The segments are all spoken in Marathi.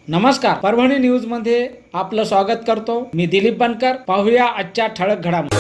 नमस्कार, परभणी न्यूज मध्ये आपलं स्वागत करतो। मी दिलीप बनकर। पाहूया आजच्या ठळक घडामोडी।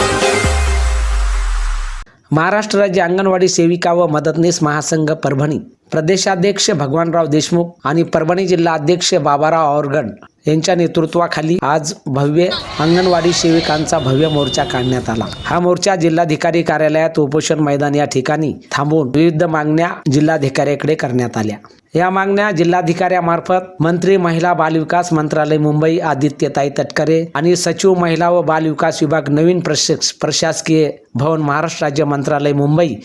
महाराष्ट्र राज्य अंगणवाडी सेविका व मदतनीस महासंघ परभणी प्रदेशाध्यक्ष भगवानराव देशमुख आणि परभणी जिल्हा अध्यक्ष बाबाराव आवरगड यांच्या नेतृत्वाखाली आज भव्य अंगणवाडी सेविकांचा भव्य मोर्चा काढण्यात आला। हा मोर्चा जिल्हाधिकारी कार्यालयात उपोषण मैदान या ठिकाणी थांबून विविध मागण्या जिल्हाधिकाऱ्याकडे करण्यात आल्या। या मागण्या जिल्हाधिकाऱ्यामार्फत मंत्री महिला बालविकास मंत्रालय मुंबई आदित्यताई तटकरे आणि सचिव महिला व बालविकास विभाग नवीन प्रशासकीय भवन महाराष्ट्र राज्य मंत्रालय मुंबई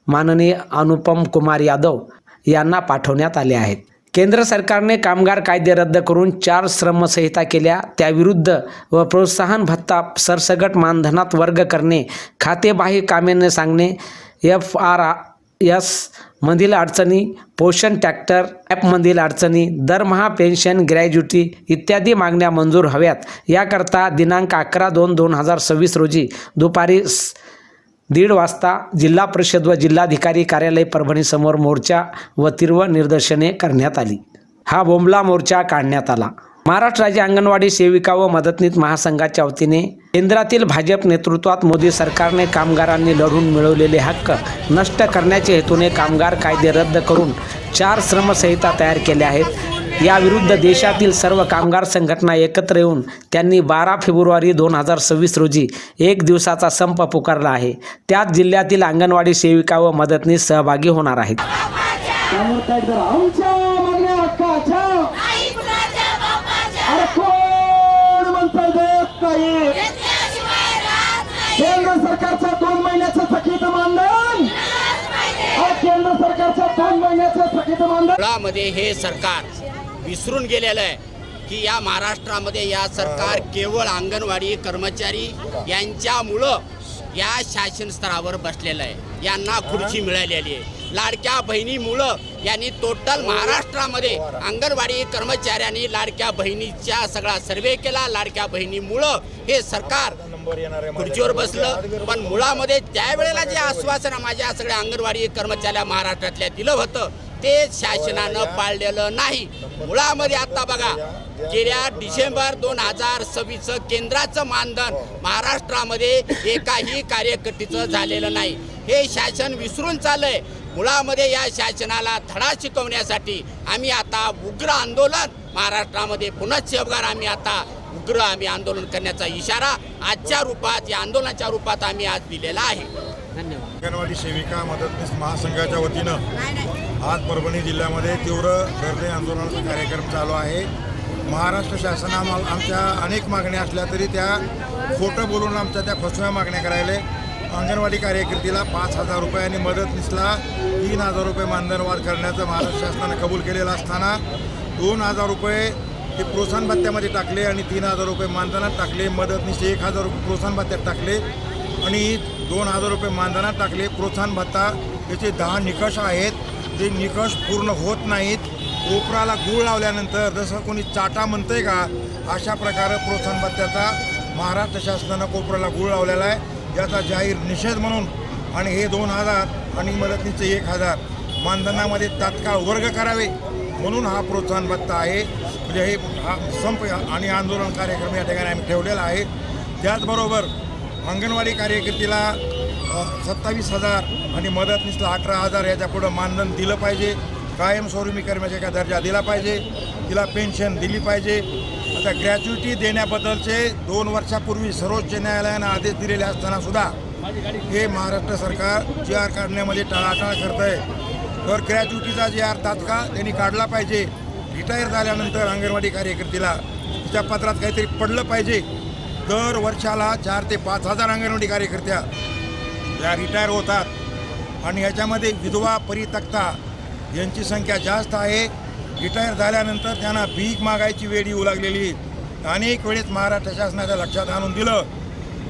माननीय अनुपम कुमार यादव यांना पाठवण्यात आले आहेत। केंद्र सरकारने कामगार कायदे रद्द करून 4 श्रमसंहिता केल्या, त्याविरुद्ध व प्रोत्साहन भत्ता सरसगट मानधनात वर्ग करणे, खातेबाह्य कामे न सांगणे, FRS मधील अडचणी, पोषण ट्रॅक्टर ॲपमधील अडचणी, दरमहा पेन्शन, ग्रॅज्युटी इत्यादी मागण्या मंजूर हव्यात। याकरता दिनांक 11/2/2026 रोजी दुपारी 1:30 वाजता जिल्हा परिषद व जिल्हाधिकारी कार्यालय परभणी समोर मोर्चा व तीव्र निदर्शने करण्यात आली। हा बोंबला मोर्चा काढण्यात आला। महाराष्ट्र राज्य अंगणवाडी सेविका व मदतनीस महासंघाच्या वतीने केंद्रातील भाजप नेतृत्वात मोदी सरकारने कामगारांनी लढून मिळवलेले हक्क नष्ट करण्याच्या हेतूने कामगार कायदे रद्द करून 4 श्रमसंहिता तयार केल्या आहेत। याविरुद्ध देशातील सर्व कामगार संघटना एकत्र येऊन त्यांनी 12 फेब्रुवारी 2026 रोजी 1 दिवसाचा संप पुकारला आहे। त्यात जिल्ह्यातील अंगणवाडी सेविका व मदतनीस सहभागी होणार आहेत। केंद्र सरकारच्या 2 महिन्याचं थकीत मानधन, केंद्र सरकारच्या 2 महिन्याचं थकीत मानधन मध्ये हे सरकार विसरून गेलेलं आहे की या महाराष्ट्रामध्ये या सरकार केवळ अंगणवाडी कर्मचारी यांच्यामुळं या शासन स्तरावर बसलेलं आहे। यांना खुर्ची मिळालेली आहे। लाडक्या बहिणीमुळं यांनी टोटल महाराष्ट्रामध्ये अंगणवाडी कर्मचाऱ्यांनी लाडक्या बहिणीचा सगळा सर्वे केला। लाडक्या बहिणीमुळं हे सरकार खुर्चीवर बसलं, पण मुळामध्ये त्यावेळेला जे आश्वासन माझ्या सगळ्या अंगणवाडी कर्मचाऱ्या महाराष्ट्रातल्या दिलं होतं ते शासनानं पाळलेलं नाही। मुळामध्ये आता बघा, गेल्या डिसेंबर 2026 केंद्राचं मानधन महाराष्ट्रामध्ये एकाही कार्यकर्त्याचं झालेलं नाही। हे शासन विसरून चाललंय। मुळामध्ये या शासनाला धडा शिकवण्यासाठी आम्ही आता उग्र आंदोलन महाराष्ट्रामध्ये पुनश्चेबगार आम्ही आंदोलन करण्याचा इशारा आजच्या रूपात या आंदोलनाच्या रूपात आम्ही आज दिलेला आहे। धन्यवाद। अंगणवाडी सेविका मदतनीस महासंघाच्या वतीनं आज परभणी जिल्ह्यामध्ये तीव्र धरणे आंदोलनाचा कार्यक्रम चालू आहे। महाराष्ट्र शासनाला आमच्या अनेक मागण्या असल्या तरी त्या खोटं बोलून आमच्या त्या फसव्या मागण्या करायला अंगणवाडी कार्यकर्तीला 5,000 रुपये आणि मदतनीसला 3,000 रुपये मानधनवाढ करण्याचं महाराष्ट्र शासनाने कबूल केलेलं असताना 2,000 रुपये ते प्रोत्साहन भत्त्यामध्ये टाकले आणि 3,000 रुपये मानधनात टाकले। मदतनीस 1,000 रुपये प्रोत्साहन भत्त्यात टाकले आणि 2,000 रुपये मानधनात टाकले। प्रोत्साहन भत्ता याचे 10 निकष आहेत, ते निकष पूर्ण होत नाहीत। कोपराला गूळ लावल्यानंतर जसं कोणी चाटा म्हणतंय का, अशा प्रकारे प्रोत्साहन भत्त्याचा महाराष्ट्र शासनानं कोपराला गूळ लावलेला आहे। याचा जाहीर निषेध म्हणून आणि हे 2,000 आणि मदतनीसचे 1,000 मानधनामध्ये तात्काळ वर्ग करावे म्हणून हा प्रोत्साहन भत्ता आहे। म्हणजे हे हा संप आणि आंदोलन कार्यक्रम या ठिकाणी आम्ही ठेवलेला आहे। त्याचबरोबर अंगणवाडी कार्यकर्तीला 27,000 आणि मदतनीसला 18,000 याच्या पुढं मानधन दिलं पाहिजे। कायमस्वरूपी कर्मचाऱ्याचा दर्जा दिला पाहिजे, तिला पेन्शन दिली पाहिजे। आता ग्रॅज्युटी देण्याबद्दलचे 2 वर्षापूर्वी सर्वोच्च न्यायालयानं आदेश दिलेले असताना सुद्धा हे महाराष्ट्र सरकार GR काढण्यामध्ये टाळाटाळ करत आहे। तर ग्रॅज्युटीचा GR तात्काळ त्यांनी काढला पाहिजे। रिटायर झाल्यानंतर अंगणवाडी कार्यकर्तीला तिच्या पत्रात काहीतरी पडलं पाहिजे। दर वर्षाला 4,000 ते 5,000 अंगणवाडी कार्यकर्त्या या रिटायर होतात आणि याच्यामध्ये विधवा परित्यक्ता यांची संख्या जास्त आहे। रिटायर झाल्यानंतर त्यांना भीक मागायची वेळ येऊ लागलेली। अनेक वेळेस महाराष्ट्र शासनाच्या लक्षात आणून दिलं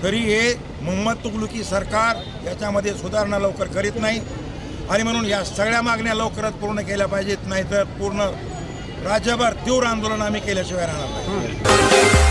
तरी हे मोहम्मद तुगलकी सरकार याच्यामध्ये सुधारणा लवकर करीत नाही आणि म्हणून या सगळ्या मागण्या लवकरात पूर्ण केल्या पाहिजेत, नाहीतर पूर्ण राज्यभर तीव्र आंदोलन आम्ही केल्याशिवाय राहणार नाही।